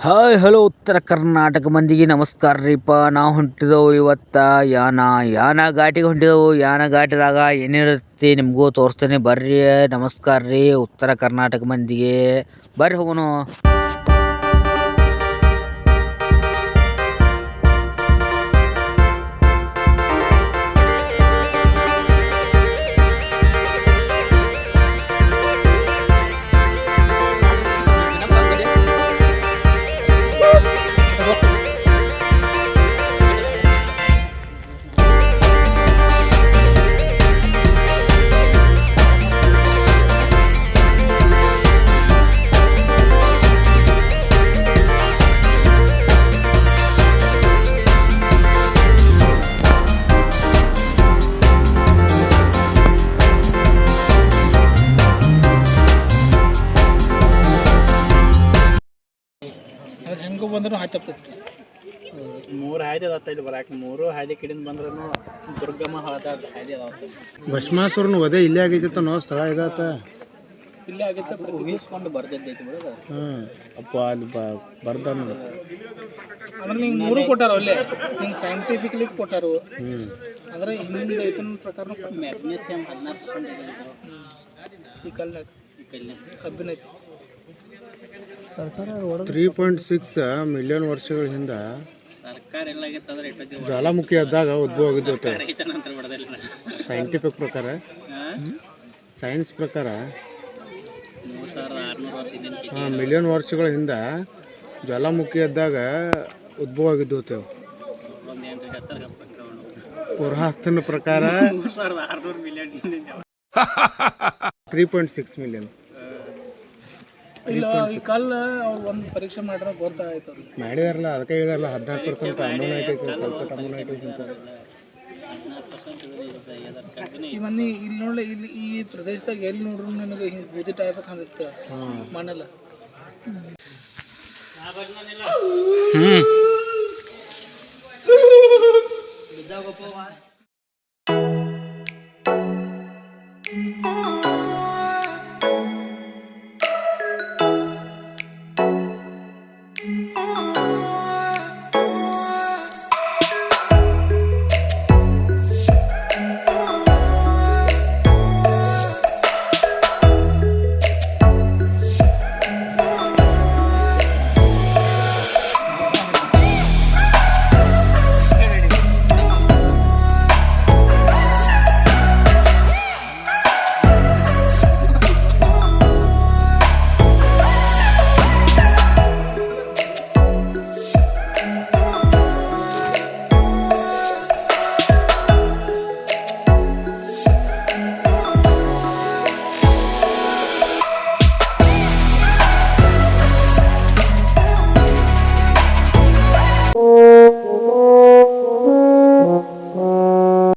Hi hello ಉತ್ತರ ಕರ್ನಾಟಕ ಮಂದಿಗೆ ನಮಸ್ಕಾರ ರೀಪ. ನಾವು ಹೊಂಟಿದೆವು ಇವತ್ತು ಯಾನ ಘಾಟಿಗೆ ಹೊಂಟಿದೆವು. ಯಾನ ಘಾಟಿದಾಗ ಏನಿರುತ್ತೆ ನಿಮಗೂ ತೋರಿಸ್ತೇನೆ ಬರ್ರಿ. ನಮಸ್ಕಾರ ರೀ ಉತ್ತರ ಕರ್ನಾಟಕ ಮಂದಿಗೆ, ಬರ್ರಿ ಹೋಗೋಣ. ಅದು ಹೆಂಗೆ ಬಂದ್ರೂ ಹಾಯ್ತಪ್ತೈತಿ. ಮೂರು ಹಾಯ್ದೆ ಅದಾವ ಇಲ್ಲಿ ಬರಾಕ. ಮೂರು ಹಾಯ್ದೆ ಕಡೆಯಿಂದ ಬಂದ್ರೂ ದುರ್ಗಮ್ಮ ಹಾಯ್ದೆ ಅದಾವ. ಭಸ್ಮಾಸುರನ ವಧೆ ಇಲ್ಲೇ ಆಗೈತಿ ನೋ ಸ್ಥಳ ಇದಾತ. ಇಲ್ಲೇ ಆಗೈತೆ ಊಹಿಸ್ಕೊಂಡು ಬರ್ದಿದ್ದೈತಿ ಬಿಡೋದು. ಅಪ್ಪ ಅಲ್ಲಿ ಬರ್ದ ಅಂದ್ರೆ ನಿಂಗೆ ಮೂರು ಕೊಟ್ಟಾರ ಅಲ್ಲೇ, ನಿಂಗೆ ಸೈಂಟಿಫಿಕ್ಲಿ ಕೊಟ್ಟಾರು. ಅಂದ್ರೆ ಹಿಂದಿನ ರೈತನ ಪ್ರಕಾರ ಮ್ಯಾಗ್ನೀಸಿಯಂ 16% ಈ ಕಲ್ಲ ಕಬ್ಬಿನ ಐತಿ. 3.6 ಮಿಲಿಯನ್ ವರ್ಷಗಳ ಹಿಂದ ಸರ್ಕಾರ ಎಲ್ಲ ಆಗೈತೆ ಅಂದ್ರೆ ಜ್ವಾಲಾಮುಖಿ ಆದಾಗ ಉದ್ಭವ ಆಗಿದ್ದು. ಸೈಂಟಿಫಿಕ್ ಪ್ರಕಾರ, ಸೈನ್ಸ್ ಪ್ರಕಾರ 3600 ಮಿಲಿಯನ್ ವರ್ಷಗಳ ಹಿಂದ ಜ್ವಾಲಾಮುಖಿ ಎದ್ದಾಗ ಉದ್ಭವ ಆಗಿದ್ದು. ಪುರಾತನ ಪ್ರಕಾರ 3600 ಮಿಲಿಯನ್ 3.6 ಮಿಲಿಯನ್. ಇಲ್ಲ ಈ ಕಲ್ಲ ಅವ್ರು ಒಂದು ಪರೀಕ್ಷೆ ಮಾಡ್ರೆ ಗೊತ್ತಾಯ್ತು. ಮಾಡಿದಾರಲ್ಲ, ಅದಕ್ಕೆ ಹೇಳಿದಾರಲ್ಲ 16% ಅಮೌನ್ ಐತೈತಿ, ಸ್ವಲ್ಪ ಅಮೌನ್ ಐತೈತಿ ಅಂತ. ಇವನ್ನಿ ಇಲ್ಲಿ ನೋಡ್ಲಿ, ಇಲ್ಲಿ ಈ ಪ್ರದೇಶದಾಗ ಎಲ್ಲಿ ನೋಡ್ರು ನನಗೆ ಹಿಂಗೆ ಬೂದಿ ಟೈಪ್ ಕಾಣುತ್ತೆ ಮಣ್ಣೆಲ್ಲ. Oh